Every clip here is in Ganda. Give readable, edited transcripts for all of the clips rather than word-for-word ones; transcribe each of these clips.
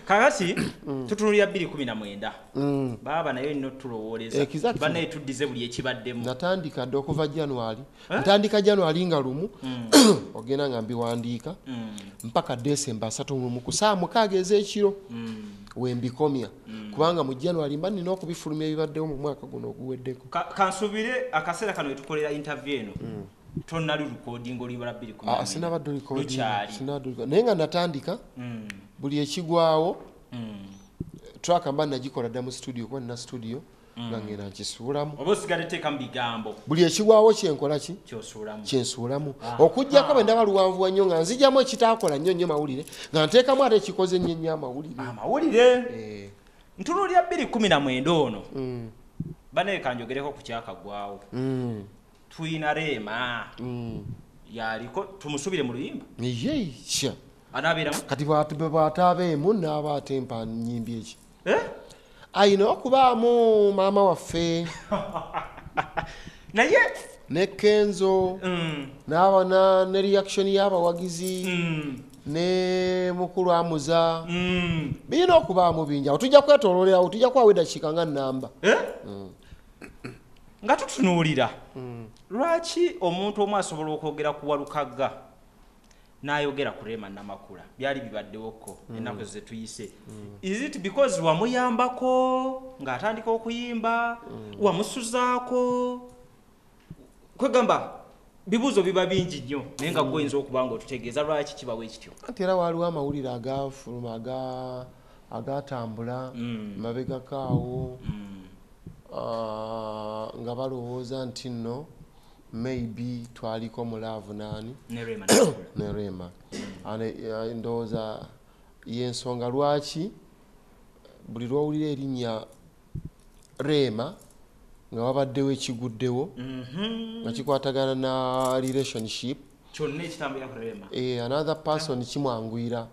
kakati tutunulira 2019 baba nayo nno tulowoleza banaye tuddize buli ekibaddemu natandika dde okuva January ntandika January nga lumu ogenda nga mbiwandiika mpaka December 31 ku saa 6 ez'ekiro wembikomya kubanga mu January mba nina okubifulumya ebibaddewo mu mwaka guno oguweddeko kansubire akaseera kano etukolera interview eno tonali recording olibala 2019 sinabadde recording naye nga natandika buli ekigwawo track mba nagikola dda mu studio kuba nina studio nga ngenda nkisuulamu oba osigale teeka mu bigambo buli ekigwawo kyenkola ki kyensuulamu okuggyako bwe ndaba luwanvuwa nnyo nga nzijjamu ekitaakola nnyo mawulire nga nteekamu ate ekikoze nnyo amawulire ntunuulira 2019 ono banaye kanjogereko ku kyakagwawo tuyina Rema yaliko tumusubire mu luyimba yeeya anabeeramu kati bw'ataabeemu n'aba atempa nnyimbi eki ayina okubaamu maama waffe naye ne Kenzo n'abana ne reaction y'abawagizi ne mukulu amuza birina okubaamu bingi awo tujja kwetoloolerawo tujja kwawo eddakiika nga nnamba nga tutunuulira lwaki omuntu omu asobola okwogera ku Walukaaga n'ayogera ku Rema Namakula byali bibaddewoko ennaku ze tuyise is it because wamuyambako ng'atandika okuyimba wamusuzaako kwegamba bibuuzo biba bingi nnyo naye nga gwoyinza okuba nga otutegeeza lwaki kibawo ekityo anti era waaliwo amawulire agafuluma agatambula mabegakaawo nga balowooza nti nno maybe twaliko mulaavu nani ne Rema ndowooza y'ensonga lwaki buli lwowulira erinnya Rema nga wabaddewo ekiguddewo nga kikwatagana na relationship kyonna ekitambulira ku Rema another person kimwanguyira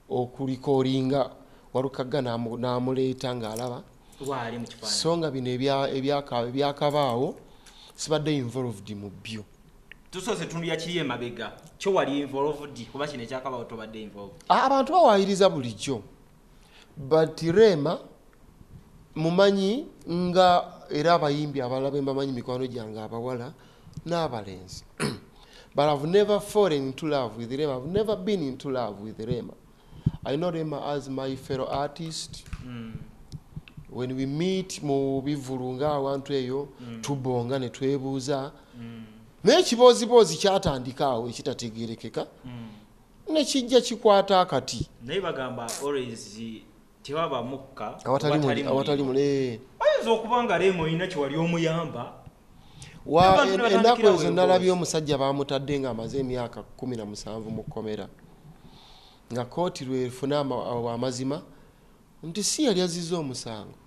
okulikolinga Walukaaga n'amuleeta ng'alaba so nga bino ebyakabaawo sibadde involved mu byo tusoose tunulya kiri emabega kyo wali involved kuba kino ekyakabaawo tobadde involved abantu bawaayiriza bulijjo but Rema mumanyi nga era abayimbi abalala be mbamanyi mikwano gyange abawala n'abalenzi but I've never fallen into love with Rema. I've never been into love with Rema. I know Rema as my fellow artist. When we meet mu bivulunga awantu eyo tubonga ne twebuuza n'ekiboozibozi kyatandikaawo ekitategeerekeka nekijja kikwata akati naye bagamba always tewaba mukka awatali mule ayinza okuba nga Rema olina kyewali omuyamba ennaku ezo nalabye omusajja baamutadde nga amaze emyaka 17 mu kkomera nga kooti lwefuna amazima nti si yali azizza omusango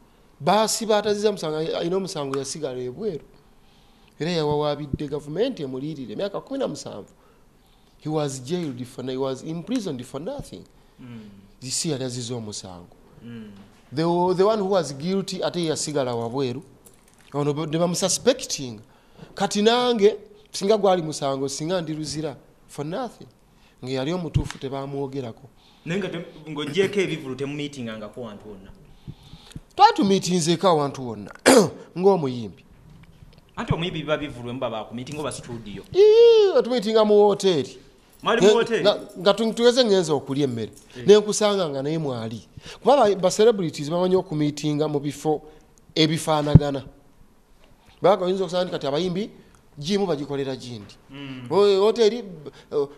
baasi baataziza musango alina omusango yasigala ebweru era yawawaabidde gavumenti emuliirire emyaka 17 he was jailed he was imprisoned for nothing si yali azizza omusango the one who was guilty ate yasigala wabweru ono ne bamususpecting kati nange singa gwali musango singa ndiruzira for nothing nga yali omutuufu tebamwogerako naye ng'ogyeko ebivulu temumiitingangako wantu wonna twatumiitinzeeko awantu wonna ng'omuyimbi anti omuyimbi biba bivulu emba bakumiitinga oba studio tumiitinga mu woteeri nga tugeze ngenza okulya emmere nenkusanga nga naye mwali kuba ba celebrities bamanyi okumiitinga mu bifo ebifaanagana baga oyinza okusanga kati abayimbi jimu bagikolera gindi hoteeri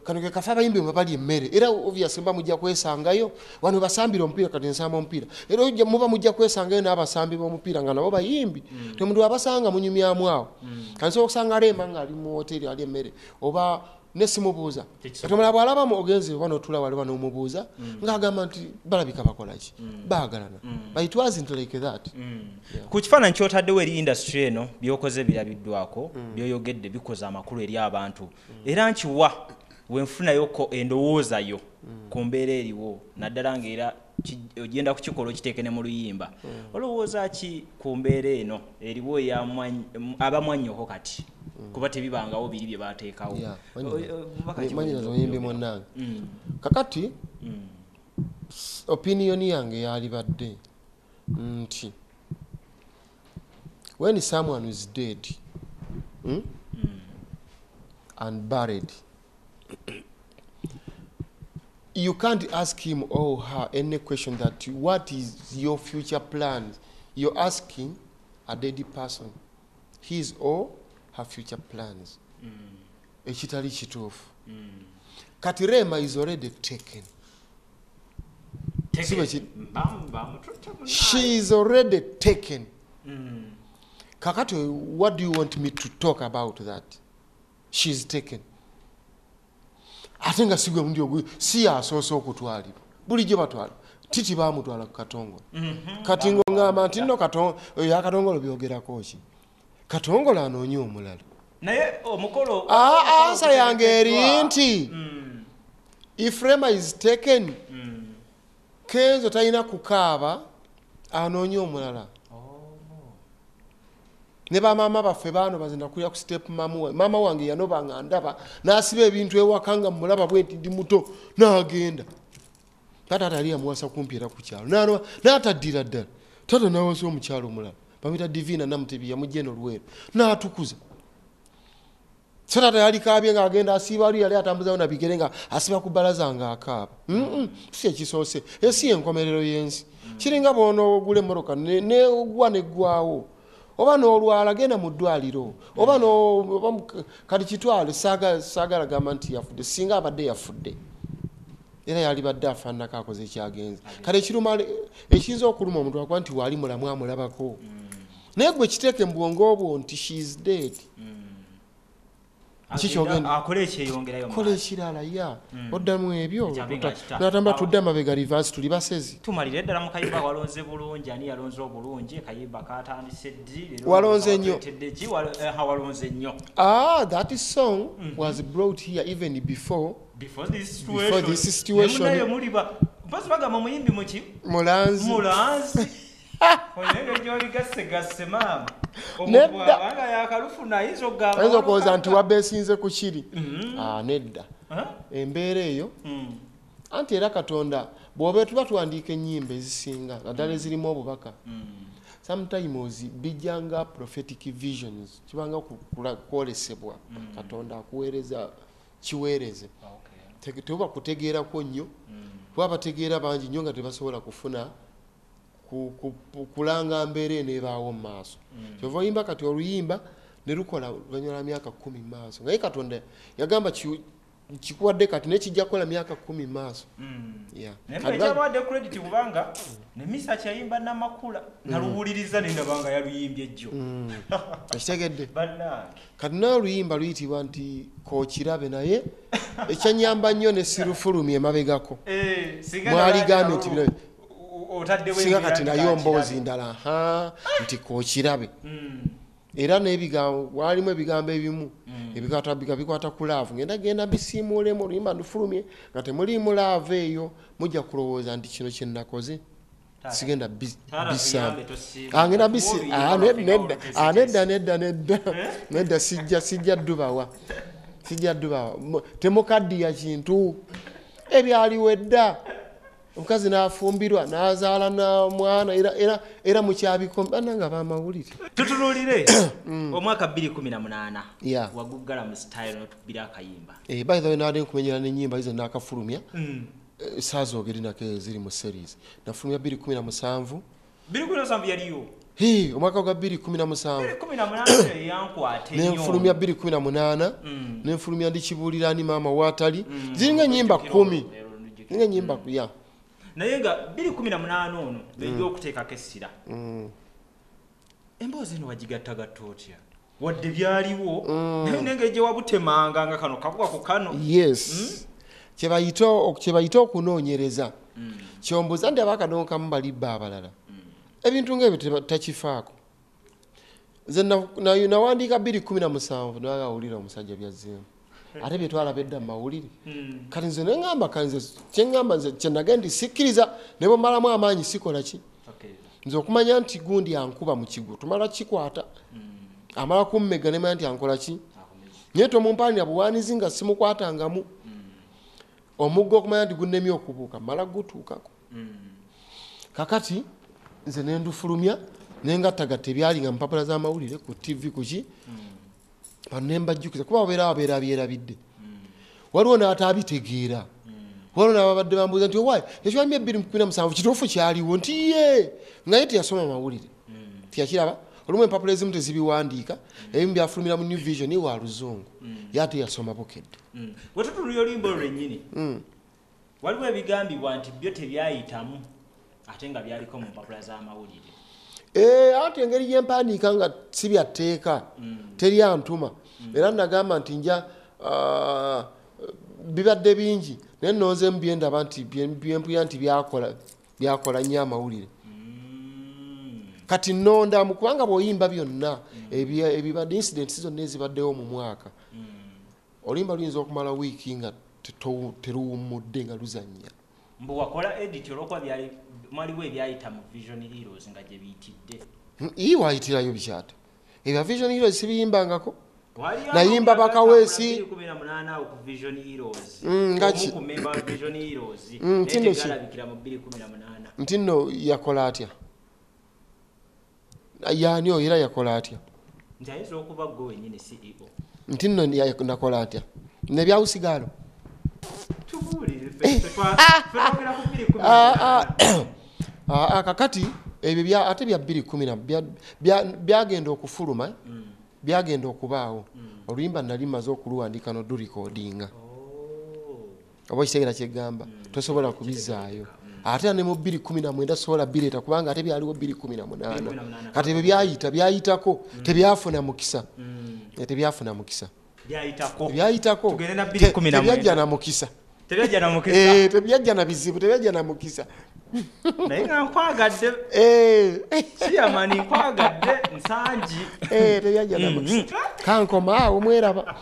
kano ke kafa abayimbi mwe bali emmere era obviously mba mujja kwesangayo wano basambira omupiira kati nsamba omupiira era muba mujja kwesangayo n'abasambi b'omupiira nga nabo bayimbi temundu abasanga munyumyamu awo kanso okusanga Rema nga ali mu hoteeri ali emmere oba nesimubuuza katomala bw'alabamu ogenze oba n'otula wali wano omubuuza ng'agamba nti balabika bakolaki baagalana but it wasn't like that ku kifaananyi ky'otaddewo eri industry eno by'okoze birabiddwako by'oyogedde bikoze amakulu eri abantu era nkiwa wenfunayoko endowoozayo ku mbeera eriwo naddala ng'era ogenda kukikola okiteekene mu luyimba olowooza ki ku mbeera eno eriwo abamwanyoko kati kuba tebibangawo biri bye baateekawo manyirazo oyimbi munnange kakati opinion yange yalibadde nti when someone is dead and buried, you can't ask him or her any question that what is your future plans. You're asking a dead person his or her future plans. Ekitali kituufu. Kati Rema is already taken. She is already taken. Kakati, what do you want me to talk about that? She's taken. Ate nga sigwe mundi ogwe siyasose okutwalibwa. Bulijjo batwala. Titi bamutwala ku Katongole. Kati ng'ongamba nti nno Katongole byogerako ki? Katongole anoonye omulala. Naye omukolo ansa yange eri nti if Rema is taken, Kenzo talina kukaaba anoonye omulala. Ne bamaama baffe baano bazina kulya ku step maama wange yanobanga ndaba n'asiba ebintu ewaka nga mulaba bwe nti ndi muto n'agenda. Taata tali amuwasa kumpi era ku kyalo n'ataddira ddala. Taata n'awasa omukyalo omulala bamuyita Divina Namutebi yamugye n'olweru n'atukuza. So taata yali kaabye ng'agenda asiba ali yali atambuzawo na bigere nga asiba ku bbalaza ng'akaaba. Si ekisoose si enkomerero y'ensi. Kiringa bw'onooba ogula emmoroka n'egwa n'eggwawo. Oba n'olwala genda mu ddwaliro oba kati kitwale saagala gamba nti yafudde singa abadde yafudde era yali badde afaananako akoze ekyagenza. Kale ekiyinza okuluma omuntu akuba nti waali mulamu amulabako naye gwe kiteeke mu bwongo bwo nti she is dead. Kola ekirala oddamu ebyo natamba tudde amabega reverse tuli basezi tumalire ddala mu kayimba walonze bulungi ani yalonze obulungi kayimba katandise ddi walonze nnyo walonze nnyo. That song was brought here even before this situation. Naye muliba mpazi bagamba muyimbi muki mulanzi oyenge gyoli gasse maama ayinza okuwooza nti wabba esinze ku kiri. Nedda embeera eyo anti era Katonda bw'oba tuba tuwandiika ennyimba ezisinga naddala ezirimu obubaka sometimes bijjanga prophetic visions kibanga kwolesebwa Katonda akuweereza kiweereze tebuba kutegeerako nnyo kuba bategeera bangi nnyo nga tebasobola kufuna kulanga mbeera eneebaawo mu maaso. Kyova oyimba kati oluyimba ne lukola luvannyuma myaka 10 mu maaso naye Katonda yagamba kikuwadde kati nekijja kukola myaka 10 mu maaso. Ekyabawadde credit kubanga ne misa kyayimba namakula naluwuliriza nendabanga yaluyimbye ejjo. Ekitegedde kati n'oluyimba luyitibwa nti kookirabe naye ekyanyamba nnyo ne sirufulumye emabegako mwaligambye nti bino singa kati nayo mboozi ndala nti kookirabe era n'ebigambo walimu ebigambo ebimu bikwata ku laavu genda bisiimuulemu oluyimba ndufulumye nga temuliimu laavu eyo mujja kulowooza nti kino kye nakoze sigenda bisamba nedda sijja ddubawa temukaddiya kintu ebyaliwo edda omukazi n'afumbirwa n'azaala na mwana era mukyabiko nga bamawulire. Tutunulire omwaka 2018 waguggala mu style n'otukubira akayimba. By the way nade nkumenyera n'ennyimba izo n'akafulumya saazogeri nako eziri mu series nafulumya 2017 yaliyo omwaka gwa 2017 nenfulumya 2018 nenfulumya ndikibuulira ni maama waatali ziringa ennyimba 10 ninga ennyimba naye nga 2018 ono bejja okuteekako essira emboozi eno wagigattagatta otya wadde byaliwo naye nengeri gye wabutemanga nga kano kakuba ku kano. kyebayita okunoonyereza kyombuuza nti abakadonkamu balibba abalala ebintu ngaebyo takifaako. Nze nawandiika 2017 nawawulira omusajja byazzeemu ate byetwalaba edda mu mawulire kati nze neŋŋamba kyeŋŋamba nze kyenagenda nti sikkiriza ne bwemalamu amaanyi sikola ki nze okumanya nti gundi ankuba mu kigo tumala kikwata amala kummega nemanya nti ankola ki naye tomumpaanira buwaanizi nga simukwatangamu omugga okumanya nti gunnemye okubuuka mala gutuukako kakati nze nendufulumya nengattagatta ebyali nga mpapula z'amawulire ku TV kuki bano nembajjukiza kuba babeera byerabidde waliwo n'atabitegeera waliwo n'ababadde bambuuza nti owaayi ekiwambi 2017 kituufu kyaliwo nti ye ngaye teyasoma mawulire tiyakiraba olumu empapula ezimu tezibiwandiika ebimu byafulumira mu New Vision wa luzungu yate yasoma bukedde wetutunulya oluyimba olwennyini waliwo ebigambibwa nti byo tebyayitamu ate nga byaliko mu mpapula z'amawulire ate engeri gyempandiika nga si byatteeka teri antuma era nagamba nti nja bibadde bingi naye nonzemu byendaba nti byempuya nti byakola nnyo amawulire kati nnondamu kubanga bw'oyimba byonna ebibadde incidents zonna ezibaddewo mu mwaka oluyimba luyinza okumala wiiki nga teruwummudde nga luzannya mbu wakola edit olwokuba mwaliwo ebyayita mu Vision Heroes nga gye biyitidde wayitirayo bikyata ebya Vision Heroes sibiyimbangako nayimba bakaweesi nti nno yakola atya yaani oyo era yakola atya nti nno nakola atya nebyawusigaalo kakati ebyo ate bya 2010 byagenda okufuluma byagenda okubaawo oluyimba nali maze okuluwandiika nodurikodinga oba ekitegeera kyegamba tosobola kubizaayo ate ne mu 2019 sobola bireeta kubanga ate byaliwo 2018 kati ebyo byayitako tebyafuna mukisa tebyafuna mukisa byayitako tebyajja na mukisa tebyajja na bizibu tebyajja na mukisa naye nga nkwagadde siyamani nkwagadde nsangi tebyajja na mukisa kankoma awo mweraba